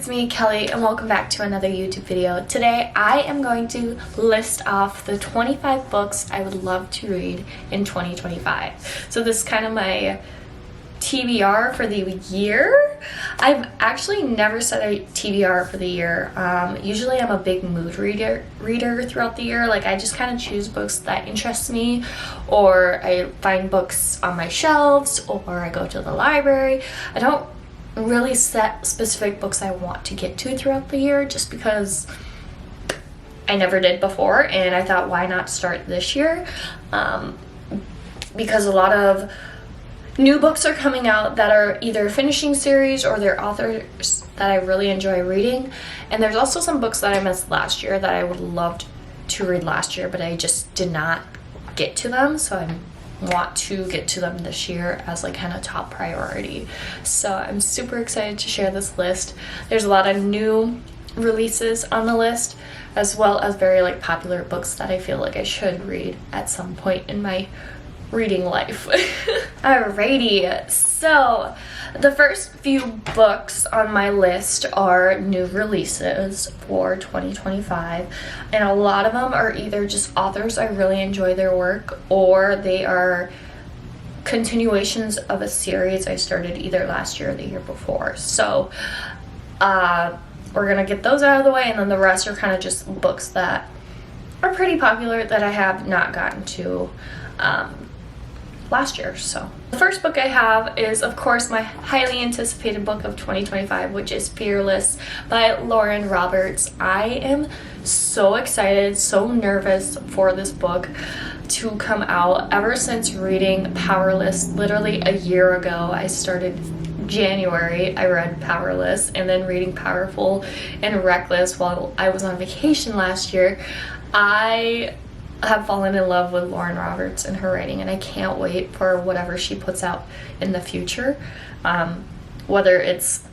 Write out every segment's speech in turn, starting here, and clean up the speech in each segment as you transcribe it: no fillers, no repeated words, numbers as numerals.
it's me, Kelly, and welcome back to another YouTube video. Today, I am going to list off the 25 books I would love to read in 2025. So this is kind of my TBR for the year. I've actually never set a TBR for the year. Usually I'm a big mood reader throughout the year. Like, I just kind of choose books that interest me, or I find books on my shelves, or I go to the library. I don't really set specific books I want to get to throughout the year, just because I never did before, and I thought, why not start this year? Because a lot of new books are coming out that are either finishing series or they're authors that I really enjoy reading. And there's also some books that I missed last year that I would love to read last year, but I just did not get to them, so I want to get to them this year as like kind of top priority. So I'm super excited to share this list. There's a lot of new releases on the list, as well as very like popular books that I feel like I should read at some point in my reading life. Alrighty, so the first few books on my list are new releases for 2025, and a lot of them are either just authors I really enjoy their work, or they are continuations of a series I started either last year or the year before. So we're gonna get those out of the way, and then the rest are kind of just books that are pretty popular that I have not gotten to last year. So the first book I have is, of course, my highly anticipated book of 2025, which is Fearless by Lauren Roberts. I am so excited, so nervous for this book to come out. Ever since reading Powerless literally a year ago, I started January, I read Powerless, and then reading Powerful and Reckless while I was on vacation last year. I have fallen in love with Lauren Roberts and her writing, and I can't wait for whatever she puts out in the future, whether it's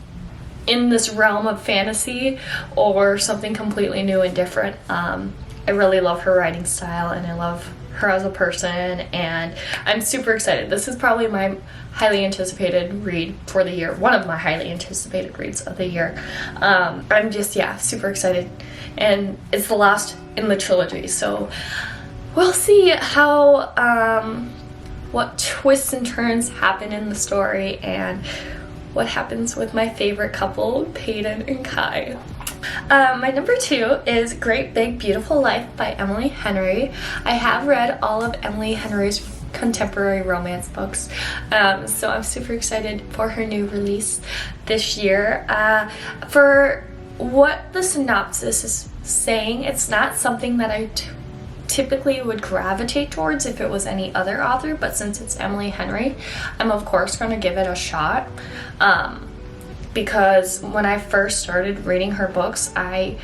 in this realm of fantasy or something completely new and different. I really love her writing style, and I love her as a person, and I'm super excited. This is probably my highly anticipated read for the year, one of my highly anticipated reads of the year. I'm just, super excited, and it's the last in the trilogy, so we'll see how what twists and turns happen in the story, and what happens with my favorite couple, Peyton and Kai. My number 2 is Great Big Beautiful Life by Emily Henry. I have read all of Emily Henry's contemporary romance books, so I'm super excited for her new release this year. For what the synopsis is saying, it's not something that I typically would gravitate towards if it was any other author, but since it's Emily Henry, I'm of course going to give it a shot, because when I first started reading her books, I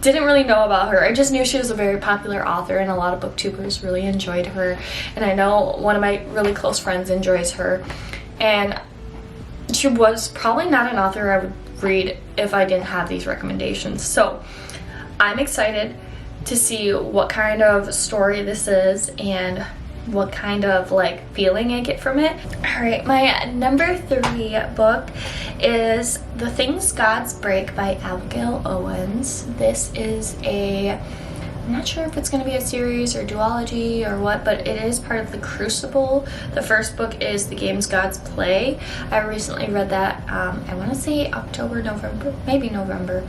didn't really know about her. I just knew she was a very popular author, and a lot of booktubers really enjoyed her, and I know one of my really close friends enjoys her, and she was probably not an author I would read if I didn't have these recommendations. So I'm excited to see what kind of story this is and what kind of like feeling I get from it. Alright, my number 3 book is The Things Gods Break by Abigail Owens. This is I'm not sure if it's going to be a series or duology or what, but it is part of the Crucible. The first book is The Games Gods Play. I recently read that, I want to say October, November, maybe November,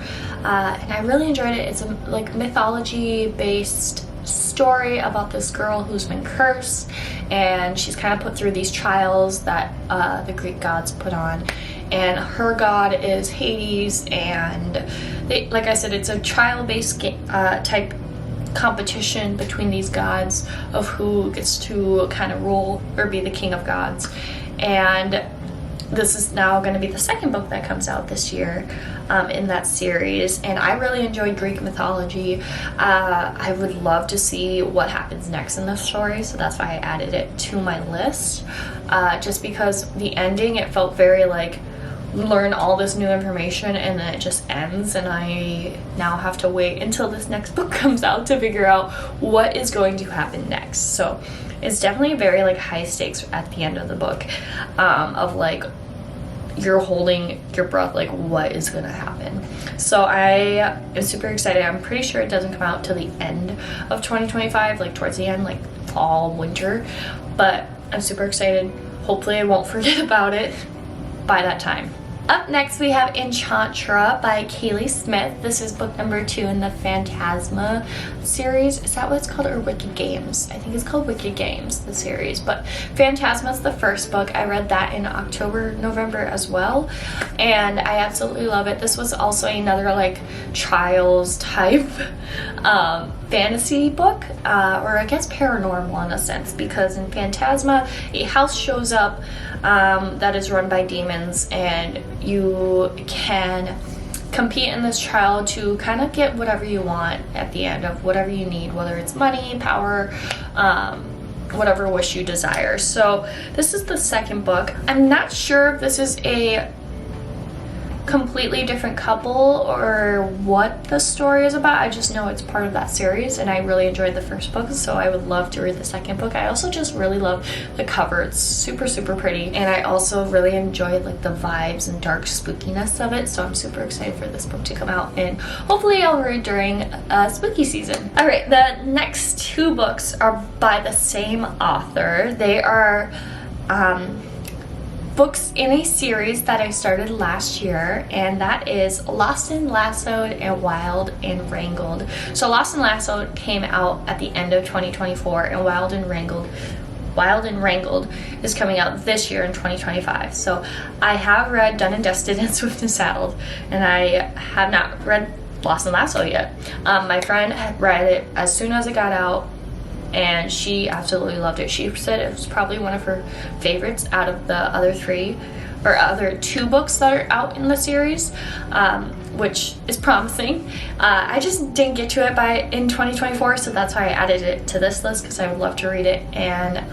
and I really enjoyed it. It's a like mythology-based story about this girl who's been cursed, and she's kind of put through these trials that the Greek gods put on, and her god is Hades, and like I said, it's a trial-based type competition between these gods of who gets to kind of rule or be the king of gods. And this is now going to be the second book that comes out this year in that series, and I really enjoyed Greek mythology. I would love to see what happens next in the story, so that's why I added it to my list, just because the ending, it felt very like learn all this new information and then it just ends, and I now have to wait until this next book comes out to figure out what is going to happen next. So it's definitely very like high stakes at the end of the book, of like you're holding your breath, like what is gonna happen. So I am super excited. I'm pretty sure it doesn't come out till the end of 2025, like towards the end, like fall, winter, but I'm super excited. Hopefully I won't forget about it by that time. Up next, we have Enchantra by Kaylee Smith. This is book number 2 in the Phantasma series. Is that what it's called? Or Wicked Games? I think it's called Wicked Games, the series. But Phantasma is the first book. I read that in October, November as well. And I absolutely love it. This was also another like trials type fantasy book, or I guess paranormal in a sense, because in Phantasma, a house shows up that is run by demons, and you can compete in this trial to kind of get whatever you want at the end of whatever you need, whether it's money, power, whatever wish you desire. So this is the second book. I'm not sure if this is a completely different couple or what the story is about. I just know it's part of that series, and I really enjoyed the first book, so I would love to read the second book. I also just really love the cover. It's super pretty, and I also really enjoyed like the vibes and dark spookiness of it, so I'm super excited for this book to come out, and hopefully I'll read during spooky season. All right, the next 2 books are by the same author. They are books in a series that I started last year, and that is Lost and Lassoed and Wild and Wrangled. So Lost and Lassoed came out at the end of 2024, and Wild and Wrangled is coming out this year in 2025. So I have read Done and Dusted and Swift and Saddled, and I have not read Lost and Lassoed yet. My friend had read it as soon as it got out, and she absolutely loved it. She said it was probably one of her favorites out of the other 2 books that are out in the series, which is promising. I just didn't get to it in 2024, so that's why I added it to this list, because I would love to read it and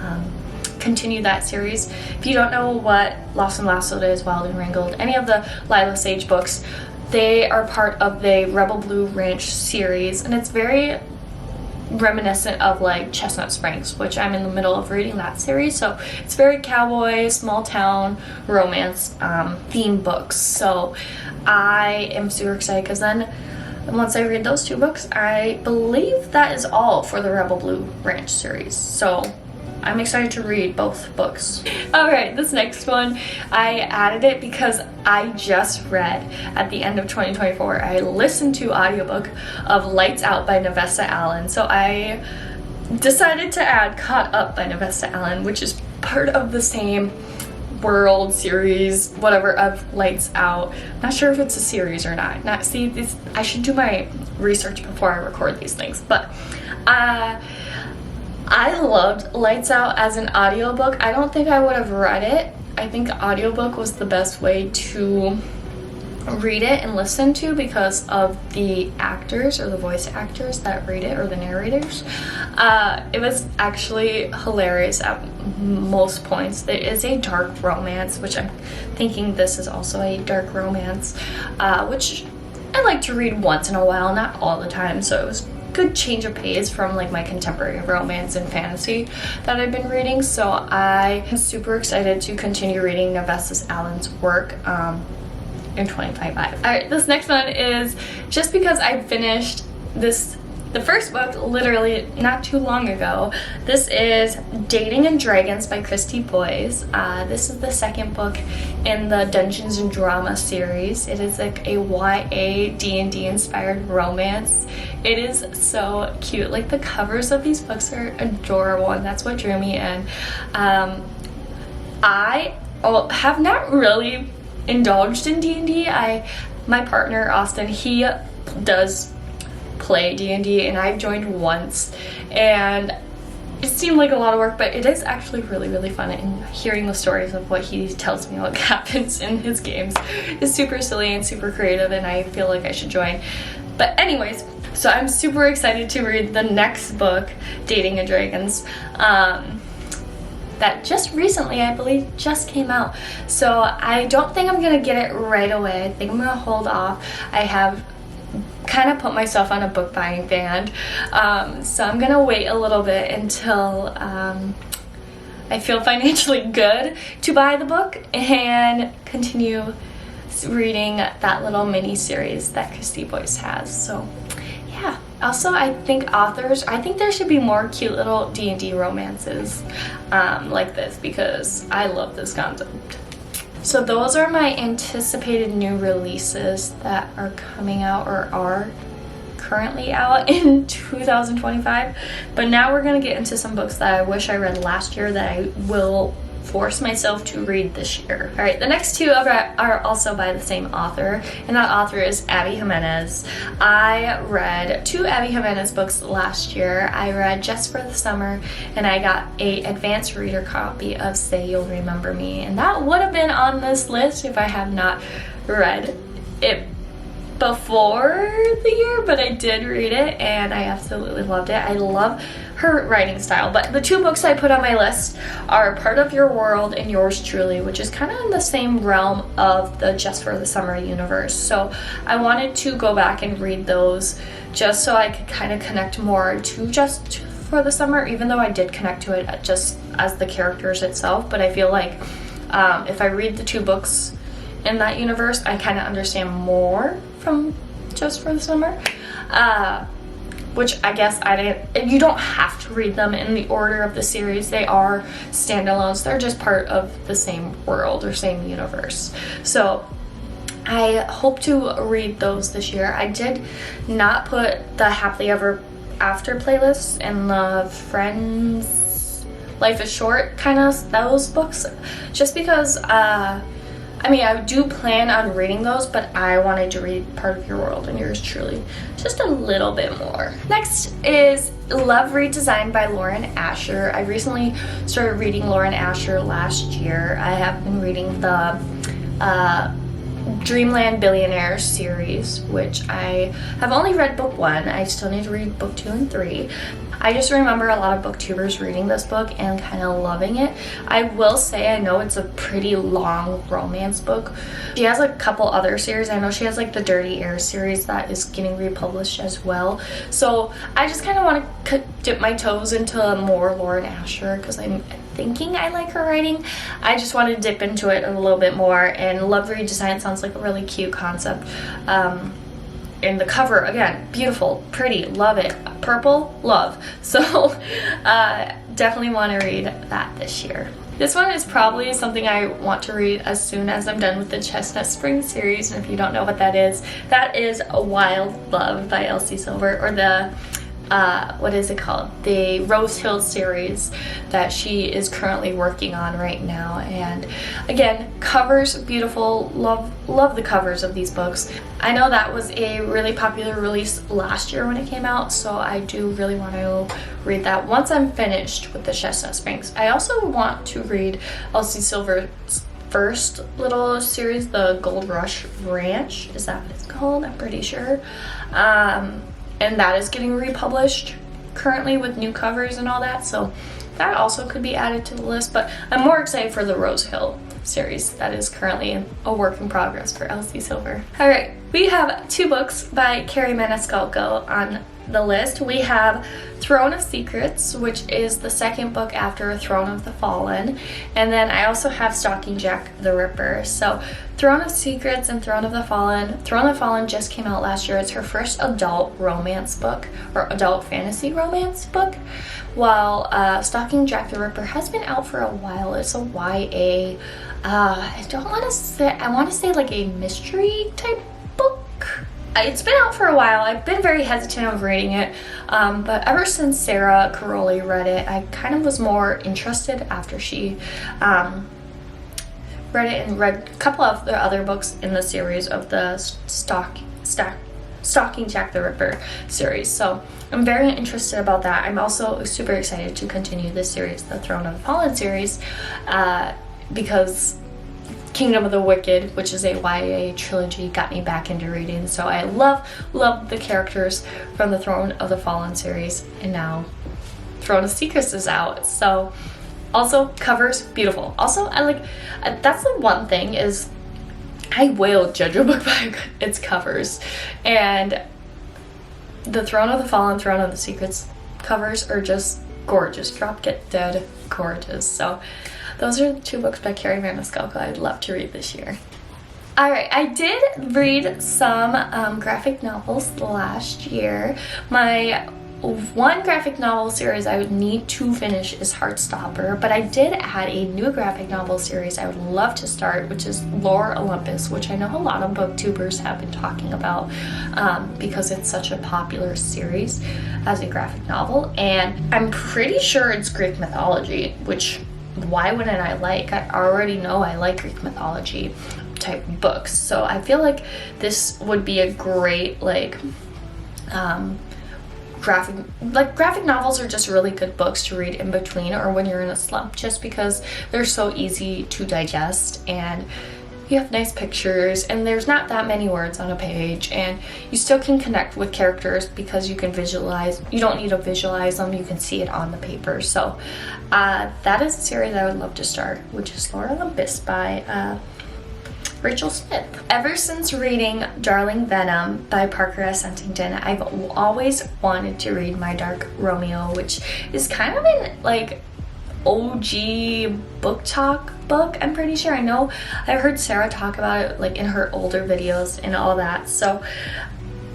continue that series. If you don't know what Lost and Lassoed is, Wild and Wrangled, any of the Lila Sage books, they are part of the Rebel Blue Ranch series, and it's very reminiscent of like Chestnut Springs, which I'm in the middle of reading that series. So it's very cowboy, small town romance theme books. So I am super excited, because then once I read those 2 books, I believe that is all for the Rebel Blue Ranch series. So I'm excited to read both books. Alright, this next one, I added it because I just read at the end of 2024, I listened to audiobook of Lights Out by Nevesta Allen. So I decided to add Caught Up by Nevesta Allen, which is part of the same world series, whatever, of Lights Out. Not sure if it's a series or not. I should do my research before I record these things, but I loved Lights Out as an audiobook. I don't think I would have read it. I think audiobook was the best way to read it and listen to, because of the actors or the voice actors that read it, or the narrators. It was actually hilarious at most points. There is a dark romance, which I'm thinking this is also a dark romance, which I like to read once in a while, not all the time, so it was good change of pace from like my contemporary romance and fantasy that I've been reading. So I am super excited to continue reading Nevesta Allen's work in 2025. Alright, this next one is just because I finished the first book literally not too long ago. This is Dating and Dragons by Christy Boyes. This is the second book in the Dungeons and Drama series. It is like a YA D&D inspired romance. It is so cute. Like the covers of these books are adorable, and that's what drew me in. I have not really indulged in D&D. My partner Austin, he does play D&D, and I've joined once, and it seemed like a lot of work, but it is actually really fun, and hearing the stories of what he tells me what happens in his games is super silly and super creative, and I feel like I should join. But anyways, so I'm super excited to read the next book, Dating and Dragons, that just recently, I believe, just came out. So I don't think I'm gonna get it right away. I think I'm gonna hold off. I have kind of put myself on a book buying ban, so I'm gonna wait a little bit until I feel financially good to buy the book and continue reading that little mini series that Christy Boyce has. So yeah. Also, I think there should be more cute little D&D romances like this, because I love this concept. So those are my anticipated new releases that are coming out or are currently out in 2025. But now we're going to get into some books that I wish I read last year that I will force myself to read this year. All right, the next two are also by the same author, and that author is Abby Jimenez. I read 2 Abby Jimenez books last year. I read Just for the Summer, and I got a advanced reader copy of Say You'll Remember Me, and that would have been on this list if I had not read it before the year, but I did read it and I absolutely loved it. I love her writing style. But the 2 books I put on my list are Part of Your World and Yours Truly, which is kind of in the same realm of the Just for the Summer universe. So I wanted to go back and read those just so I could kind of connect more to Just for the Summer, even though I did connect to it just as the characters itself. But I feel like if I read the 2 books in that universe, I kind of understand more from Just for the Summer, which I guess I didn't. You don't have to read them in the order of the series. They are standalones. They're just part of the same world or same universe. So I hope to read those this year. I did not put the Happily Ever After playlist and the Friends Life is Short kind of those books, just because I do plan on reading those, but I wanted to read Part of Your World and Yours Truly just a little bit more. Next is Love Redesigned by Lauren Asher. I recently started reading Lauren Asher last year. I have been reading the Dreamland Billionaires series, which I have only read book 1. I still need to read book 2 and 3. I just remember a lot of booktubers reading this book and kind of loving it. I will say, I know it's a pretty long romance book. She has a couple other series. I know she has like the Dirty Air series that is getting republished as well. So I just kind of want to dip my toes into more Lauren Asher because I'm thinking I like her writing. I just want to dip into it a little bit more, and Love Redesigned sounds like a really cute concept. And the cover, again, beautiful, pretty, love it. Purple, love. So definitely want to read that this year. This one is probably something I want to read as soon as I'm done with the Chestnut Spring series. And if you don't know what that is A Wild Love by Elsie Silver, or the what is it called? The Rose Hill series that she is currently working on right now. And again, covers beautiful. Love the covers of these books. I know that was a really popular release last year when it came out, so I do really want to read that once I'm finished with the Chestnut Springs. I also want to read Elsie Silver's first little series, the Gold Rush Ranch. Is that what it's called? I'm pretty sure. And that is getting republished currently with new covers and all that, so that also could be added to the list. But I'm more excited for the Rose Hill series that is currently a work in progress for Elsie Silver. All right, we have 2 books by Carrie Maniscalco on the list. We have Throne of Secrets, which is the second book after Throne of the Fallen, and then I also have Stalking Jack the Ripper. So Throne of Secrets and Throne of the Fallen. Throne of the Fallen just came out last year. It's her first adult romance book, or adult fantasy romance book, while Stalking Jack the Ripper has been out for a while. It's a YA, I want to say like a mystery type book. It's been out for a while. I've been very hesitant of reading it, but ever since Sarah Caroli read it, I kind of was more interested after she read it and read a couple of the other books in the series of the Stalking Jack the Ripper series. So I'm very interested about that. I'm also super excited to continue this series, the Throne of the Fallen series, because Kingdom of the Wicked, which is a YA trilogy, got me back into reading. So I love the characters from the Throne of the Fallen series, and now Throne of Secrets is out. So also covers beautiful. Also, I like that's the one thing is I will judge a book by its covers, and the Throne of the Fallen, Throne of the Secrets covers are just gorgeous. Drop Dead gorgeous. So those are the 2 books by Carrie Maniscalco I'd love to read this year. Alright, I did read some graphic novels last year. My one graphic novel series I would need to finish is Heartstopper, but I did add a new graphic novel series I would love to start, which is Lore Olympus, which I know a lot of booktubers have been talking about because it's such a popular series as a graphic novel, and I'm pretty sure it's Greek mythology, which why wouldn't I like? I already know I like Greek mythology type books, so I feel like this would be a great graphic novels are just really good books to read in between or when you're in a slump, just because they're so easy to digest and you have nice pictures and there's not that many words on a page, and you still can connect with characters because you can visualize. You don't need to visualize them, you can see it on the paper. So that is a series I would love to start, which is Lore Olympus by Rachel Smith. Ever since reading Darling Venom by Parker S. Huntington, I've always wanted to read My Dark Romeo, which is kind of an OG book talk book, I'm pretty sure. I know I've heard Sarah talk about it in her older videos and all that. So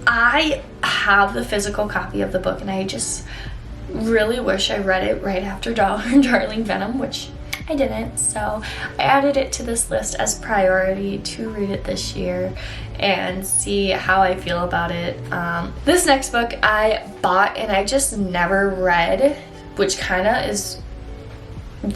I have the physical copy of the book and I just really wish I read it right after Darling Venom, which I didn't, so I added it to this list as priority to read it this year and see how I feel about it. This next book I bought and I just never read, which kind of is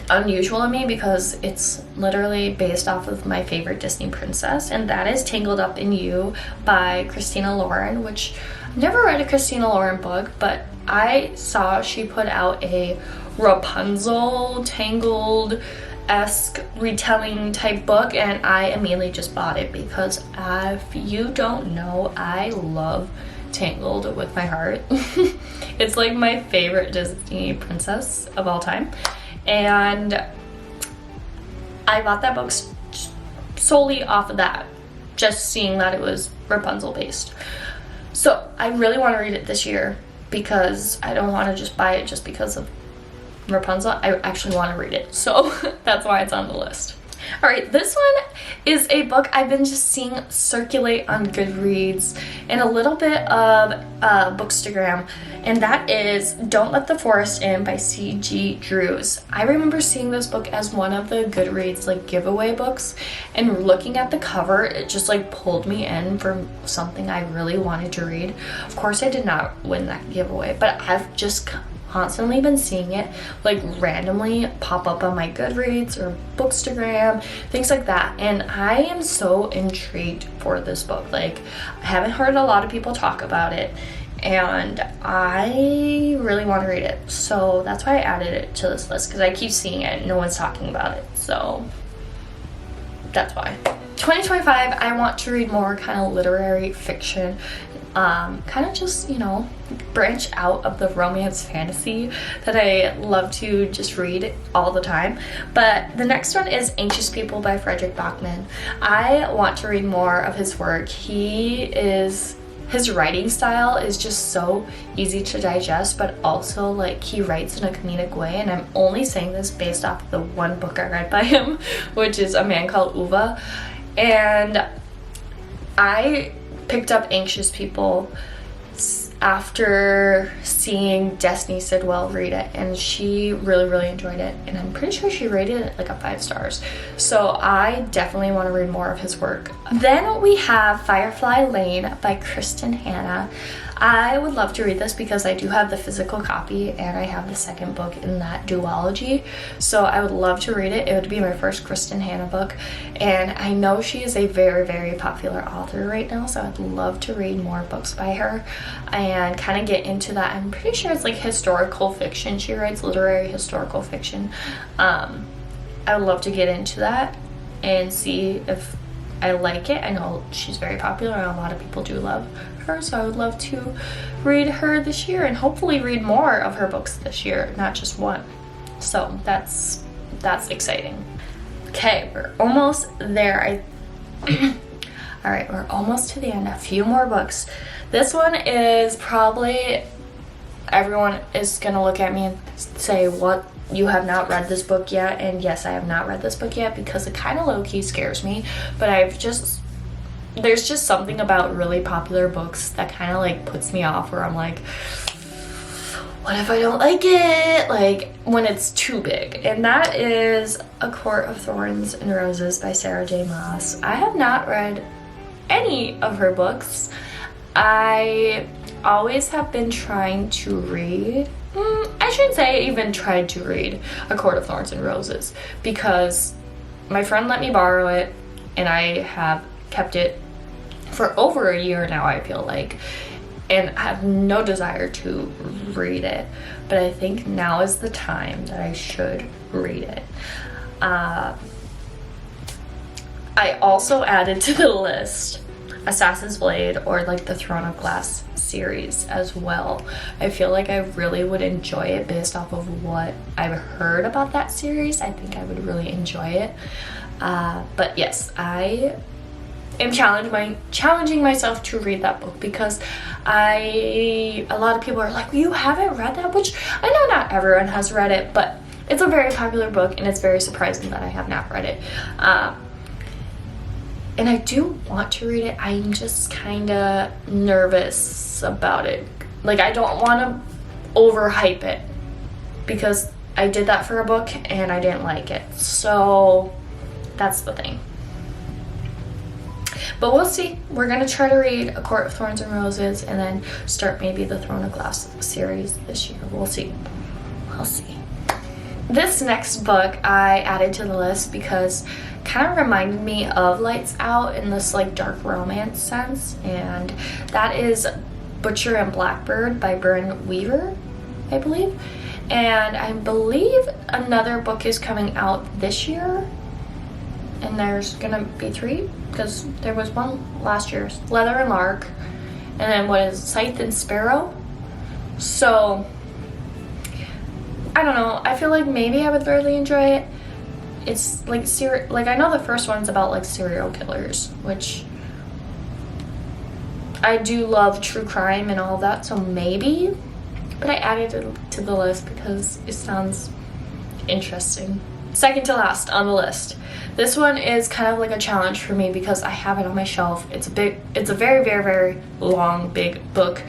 unusual to me because it's literally based off of my favorite Disney princess, and that is Tangled Up in You by Christina Lauren, which I've never read a Christina Lauren book, but I saw she put out a Rapunzel Tangled-esque retelling type book, and I immediately just bought it because if you don't know, I love Tangled with my heart. It's like my favorite Disney princess of all time, and I bought that book solely off of that, just seeing that it was Rapunzel based. So I really want to read it this year because I don't want to just buy it just because of Rapunzel. I actually want to read it, so that's why it's on the list. Alright, this one is a book I've been just seeing circulate on Goodreads and a little bit of Bookstagram, and that is Don't Let the Forest In by C.G. Drews. I remember seeing this book as one of the Goodreads giveaway books, and looking at the cover, it just pulled me in for something I really wanted to read. Of course, I did not win that giveaway, but I've just constantly been seeing it randomly pop up on my Goodreads or Bookstagram, things like that, and I am so intrigued for this book. I haven't heard a lot of people talk about it and I really want to read it, so that's why I added it to this list, because I keep seeing it and no one's talking about it, so that's why. 2025, I want to read more kind of literary fiction, kind of just, branch out of the romance fantasy that I love to just read all the time. But the next one is Anxious People by Frederick Bachman. I want to read more of his work. His writing style is just so easy to digest, but also he writes in a comedic way, and I'm only saying this based off of the one book I read by him, which is A Man Called Uva. And I picked up Anxious People after seeing Destiny Sidwell read it, and she really enjoyed it, and I'm pretty sure she rated it a 5 stars, so I definitely want to read more of his work. Then we have Firefly Lane by Kristen Hanna. I would love to read this because I do have the physical copy and I have the second book in that duology, so I would love to read it. It would be my first Kristen Hanna book, and I know she is a very popular author right now, so I'd love to read more books by her and kind of get into that. I'm pretty sure it's historical fiction. She writes literary historical fiction. I would love to get into that and see if I like it. I know she's very popular and a lot of people do love her, so I would love to read her this year and hopefully read more of her books this year, not just one. So that's exciting. Okay, we're almost there. Alright, we're almost to the end. A few more books. This one is probably everyone is gonna look at me and say, what, you have not read this book yet? And yes, I have not read this book yet because it kind of low-key scares me, but there's just something about really popular books that kind of like puts me off, where I'm like, what if I don't like it? Like when it's too big. And that is A Court of Thorns and Roses by Sarah J. Maas. I have not read any of her books. I always have been trying to read, I shouldn't say even tried to read A Court of Thorns and Roses, because my friend let me borrow it and I have kept it for over a year now, I feel like, and I have no desire to read it, but I think now is the time that I should read it. I also added to the list Assassin's Blade, or like the Throne of Glass series as well. I feel like I really would enjoy it based off of what I've heard about that series. I think I would really enjoy it. But yes, I am challenging myself to read that book, because a lot of people are like, you haven't read that? Which I know not everyone has read it, but it's a very popular book and it's very surprising that I have not read it. And I do want to read it. I'm just kind of nervous about it. Like, I don't want to overhype it, because I did that for a book and I didn't like it. So that's the thing. But we'll see. We're going to try to read A Court of Thorns and Roses and then start maybe the Throne of Glass series this year. We'll see. We'll see. This next book I added to the list because it kind of reminded me of Lights Out in this like dark romance sense, and that is Butcher and Blackbird by Bryn Weaver, I believe. And I believe another book is coming out this year, and there's gonna be 3, because there was one last year, Leather and Lark, and then what is Scythe and Sparrow. So I don't know, I feel like maybe I would really enjoy it. It's like I know the first one's about like serial killers, which I do love true crime and all of that, so maybe. But I added it to the list because it sounds interesting. Second to last on the list. This one is kind of like a challenge for me because I have it on my shelf. It's a very, very, very long, big book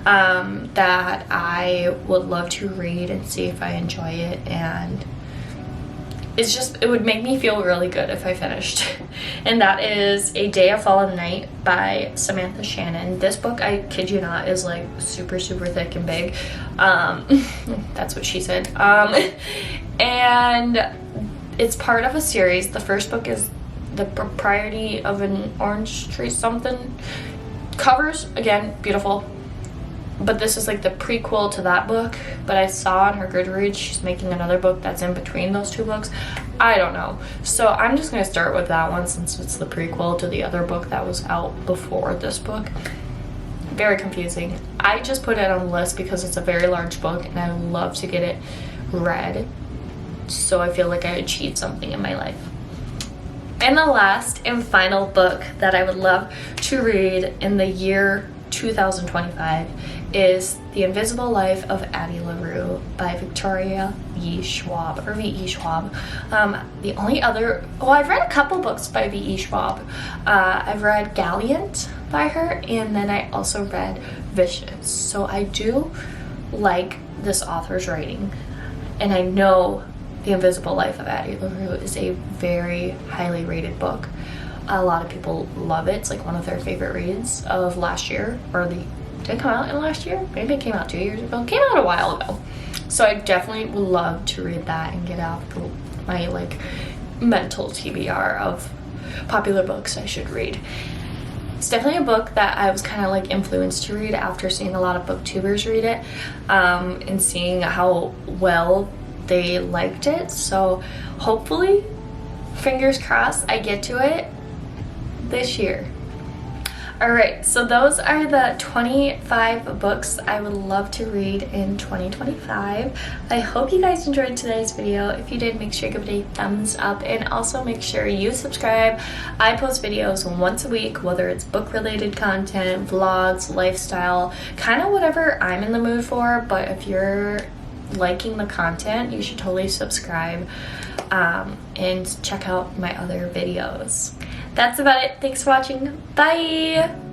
that I would love to read and see if I enjoy it, and it would make me feel really good if I finished. And that is A Day of Fallen Night by Samantha Shannon. This book, I kid you not, is like super, super thick and big. That's what she said. And it's part of a series. The first book is The Propriety of an Orange Tree something. Covers, again, beautiful. But this is like the prequel to that book. But I saw on her Goodreads she's making another book that's in between those 2 books. I don't know. So I'm just going to start with that one since it's the prequel to the other book that was out before this book. Very confusing. I just put it on the list because it's a very large book and I love to get it read. So I feel like I achieved something in my life. And the last and final book that I would love to read in the year 2025 is The Invisible Life of Addie LaRue by Victoria V. Schwab, or V.E. Schwab. The only other, I've read a couple books by V.E. Schwab. I've read Gallant by her, and then I also read Vicious. So I do like this author's writing, and I know The Invisible Life of Addie LaRue is a very highly rated book. A lot of people love it. It's like one of their favorite reads of last year, did it come out in last year? Maybe it came out 2 years ago. It came out a while ago. So I definitely would love to read that and get out my like mental TBR of popular books I should read. It's definitely a book that I was kind of like influenced to read after seeing a lot of booktubers read it, and seeing how well they liked it. So hopefully, fingers crossed, I get to it this year. Alright, so those are the 25 books I would love to read in 2025. I hope you guys enjoyed today's video. If you did, make sure you give it a thumbs up and also make sure you subscribe. I post videos once a week, whether it's book-related content, vlogs, lifestyle, kind of whatever I'm in the mood for, but if you're liking the content, you should totally subscribe and check out my other videos. That's about it. Thanks for watching. Bye!